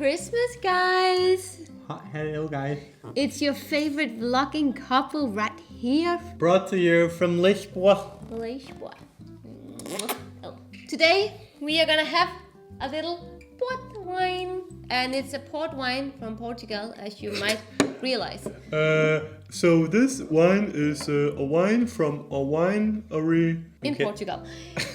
Christmas, guys! Hello, guys. It's your favorite vlogging couple right here. Brought to you from Lisbon. Lisbon. Oh. Today we are gonna have a little port wine, and it's a port wine from Portugal, as you might realize. So this wine is a wine from a winery in Portugal.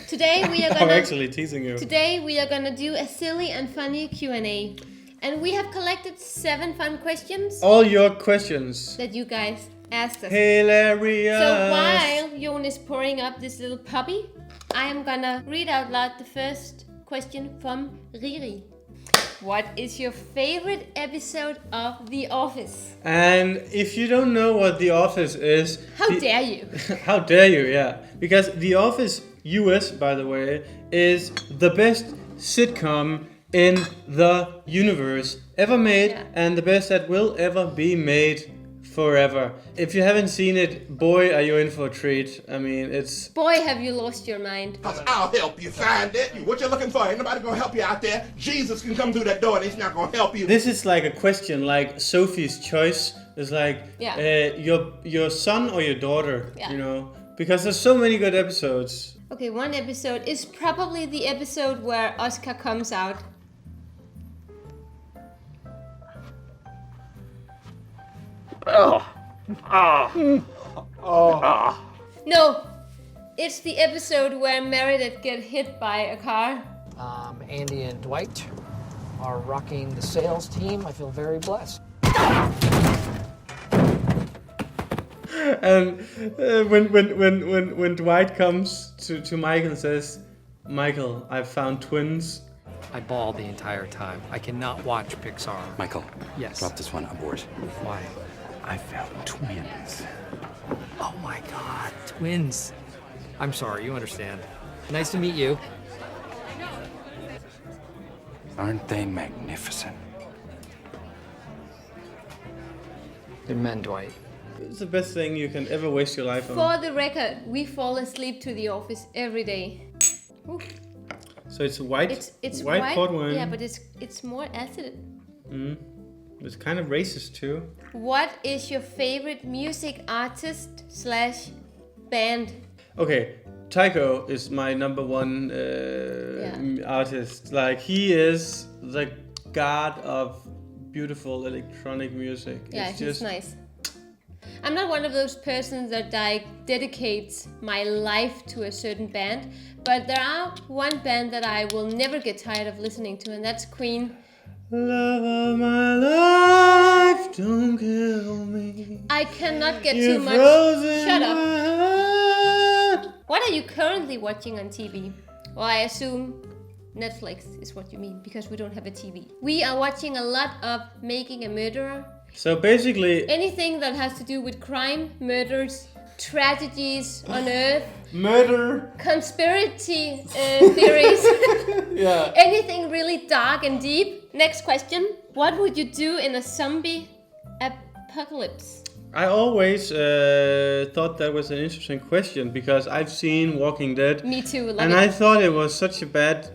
Today we are gonna. I'm actually teasing you. Today we are gonna do a silly and funny Q&A, and we have collected 7 fun questions. All your questions That you guys asked us. Hilarious. So while Joen is pouring up this little puppy, I am gonna read out loud the first question from Riri. What is your favorite episode of The Office? And if you don't know what The Office is... How dare you? How dare you, yeah. Because The Office US, by the way, is the best sitcom in the universe ever made, and the best that will ever be made forever. If you haven't seen it, boy, are you in for a treat. I mean, it's... Boy, have you lost your mind. I'll help you find it. What you're looking for, ain't nobody gonna help you out there. Jesus can come through that door and he's not gonna help you. This is like a question, like Sophie's Choice. It's like, your son or your daughter, you know? Because there's so many good episodes. Okay, one episode is probably the episode where Oscar comes out. No, it's the episode where Meredith gets hit by a car. Andy and Dwight are rocking the sales team. I feel very blessed. And when Dwight comes to Michael and says, Michael, I've found twins. I bawled the entire time. I cannot watch Pixar. Michael, Yes. drop this one aboard. Why? I found twins. Oh my God, twins. I'm sorry, you understand. Nice to meet you. Aren't they magnificent? They're men, Dwight. It's the best thing you can ever waste your life on. For the record, we fall asleep to The Office every day. Ooh. So it's white, It's white port wine. Yeah, but it's more acid. It's kind of racist too. What is your favorite music artist / band? Okay, Tycho is my number one artist. Like, he is the god of beautiful electronic music. Yeah, It's he's just nice. I'm not one of those persons that dedicates my life to a certain band, but there are one band that I will never get tired of listening to, and that's Queen. Love of my life, don't kill me. I cannot get You're too much. frozen Shut up. my heart. What are you currently watching on TV? Well, I assume Netflix is what you mean, because we don't have a TV. We are watching a lot of Making a Murderer. So basically, Anything that has to do with crime, murders, tragedies on Earth, murder. conspiracy theories, Yeah. anything really dark and deep. Next question. What would you do in a zombie apocalypse? I always thought that was an interesting question because I've seen Walking Dead. Me too. Love And it. I thought it was such a bad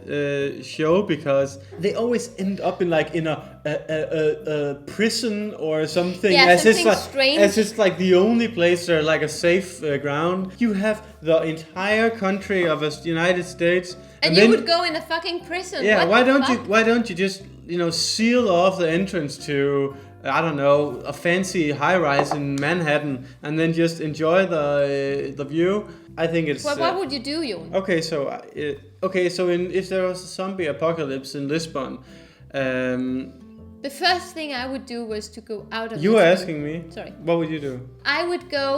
show because they always end up in a prison or something. Yeah, as something it's like, strange. As it's like the only place or like a safe ground. You have the entire country of the United States. and then, you would go in a fucking prison. Yeah, What the fuck? why don't you just, seal off the entrance to, I don't know, a fancy high-rise in Manhattan and then just enjoy the view? I think it's... What would you do, Joen? Okay, so if there was a zombie apocalypse in Lisbon, The first thing I would do was to go out of you were Lisbon. asking me. Sorry. What would you do? I would go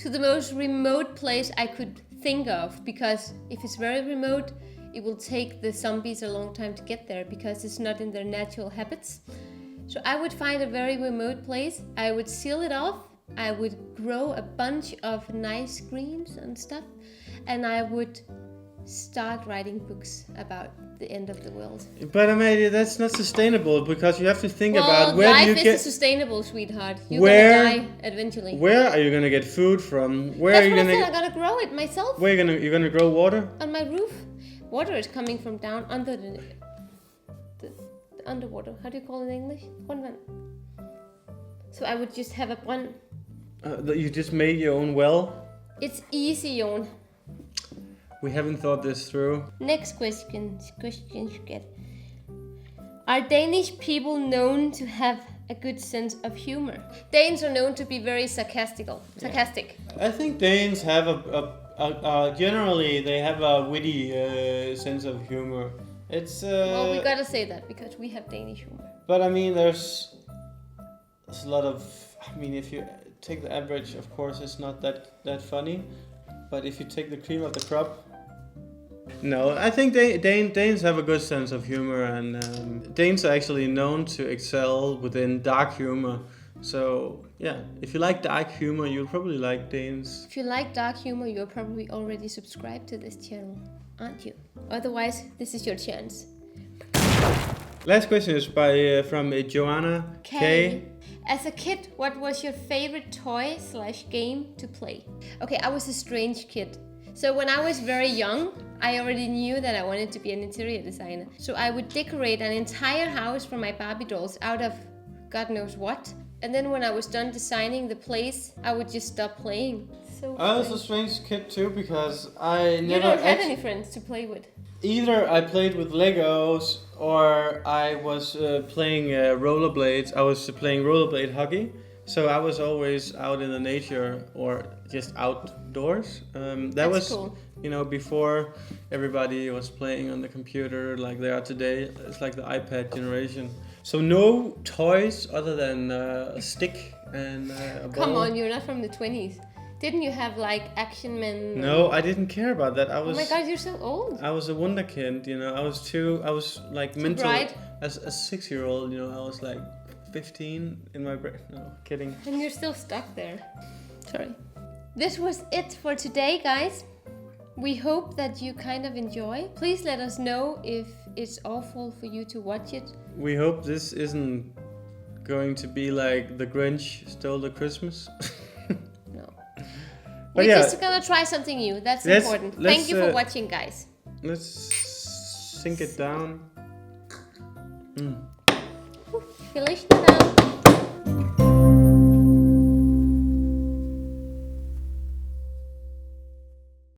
to the most remote place I could think of, because if it's very remote, it will take the zombies a long time to get there because it's not in their natural habits. So I would find a very remote place. I would seal it off. I would grow a bunch of nice greens and stuff, and I would start writing books about the end of the world. But Amalie, that's not sustainable because you have to think about where life you isn't get... sustainable, sweetheart. You're Where- gonna die eventually. Where are you gonna get food from? Where That's are you what I gonna... said. I gotta grow it myself Where you're gonna grow water? on my roof. Water is coming from down under underwater. How do you call it in English? Grundvand. So I would just have a brønd. You just made your own well? It's easy, Joen. We haven't thought this through. Next question you get. Are Danish people known to have a good sense of humor? Danes are known to be very sarcastic. I think Danes have generally they have a witty sense of humor. It's Well, we gotta say that because we have Danish humor. But I mean, there's a lot of. I mean, if you take the average, of course, it's not that funny. But if you take the cream of the crop. No, I think Danes have a good sense of humor, and Danes are actually known to excel within dark humor. So yeah, if you like dark humor, you'll probably like Danes. If you like dark humor, you're probably already subscribed to this channel, aren't you? Otherwise, this is your chance. Last question is from Joanna K. As a kid, what was your favorite toy/game to play? Okay, I was a strange kid. So when I was very young, I already knew that I wanted to be an interior designer. So I would decorate an entire house for my Barbie dolls out of God knows what. And then when I was done designing the place, I would just stop playing. So I was a strange kid too because I never. You don't have any friends to play with. Either I played with Legos or I was playing rollerblades. I was playing rollerblade hockey. So I was always out in the nature or just outdoors. That was cool. Before everybody was playing on the computer like they are today. It's like the iPad generation. So no toys other than a stick and a ball. Come on, you're not from the 20s. Didn't you have like Action Men? No, I didn't care about that. Oh my God, you're so old. I was a wonder kid, I was like mental. Bright. As a 6-year-old, I was like 15 in my brain. No, kidding. And you're still stuck there. Sorry. This was it for today, guys. We hope that you kind of enjoy. Please let us know if it's awful for you to watch it. We hope this isn't going to be like the Grinch stole the Christmas. No. But We're just gonna try something new. That's important. Thank you for watching, guys. Let's sink it down. Feliz Natal.